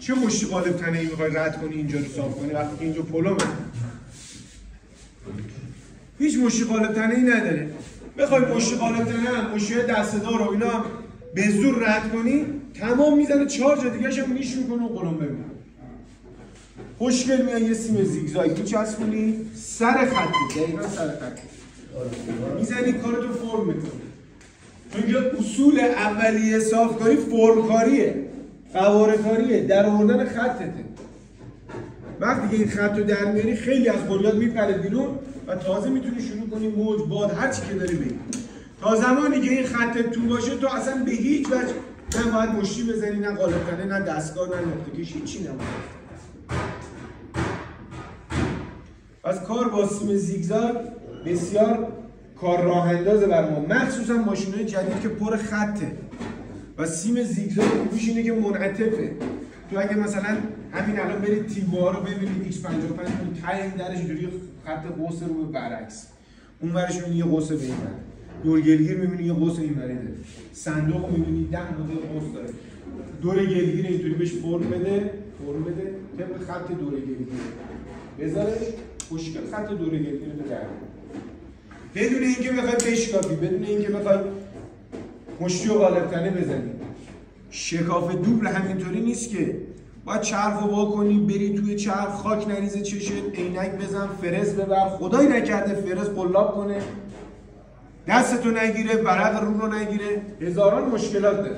چه مشتی قالب تنه ای میخوای رد کنی اینجا رو صاف کنی وقتی که اینجا پلومه؟ هیچ مشتی قالب تنه ای نداره. بخوای مشتی قالب تنه هم مشتی دسته‌دار و اینا هم به زور رد کنی تمام میزنه 4 جا دیگه‌ش هم نیش میکنه و قلمبه میکنه. خوشگل میاد یه سیم زیگزاگ میچسبونی سر خطی، دقیقاً سر خطی میزنی کارتو فرم میکنی. چون اصول اولیه صافکاری فرم کاریه، قواره کاریه، در آوردن خطته. وقتی که این خط رو در میاری خیلی از قلیات میپره بیرون و تازه میتونی شروع کنی موج باد هر چی که داری بگی. تا زمانی که این خط تو باشه تو اصلا به هیچ وجه نه باید مشتی بزنی، نه قالب تنه، نه دستگاه، نه نقطه کش، هیچی نباید. پس کار با سیم زیگزاگ بسیار کار راه اندازه بر ما، مخصوصا ماشین‌های جدید که پر خطه و سیم زیگزاگ خوبیش اینه که منعطفه. تو اگه مثلا همین الان برید تیگوها رو ببینید X55 ته این درش اینجوری خط قوس رو به برعکس، اون ورش می‌بینی یه قوس به این ور، دور گلگیر می‌بینی یه قوس این وری داره، صندوق می‌بینی 10 مدل قوس داره، دور گلگیر اینطوری بهش فرم بده طبق خط دور گلگیر بذارش خوشگل خط دور گلگیر رو در بدون اینکه بخوای بشکافی، بدون اینکه بخوای مشتی و قالب تنه بزنی. شکاف دوبل همینطوری نیست که باید چرخ رو وا کنی بری توی چرخ خاک نریزه چشت، عینک بزن، فرز ببر، خدایی نکرده فرز قلاب کنه، دستتو نگیره، ورق رو نگیره، هزاران مشکلات داره.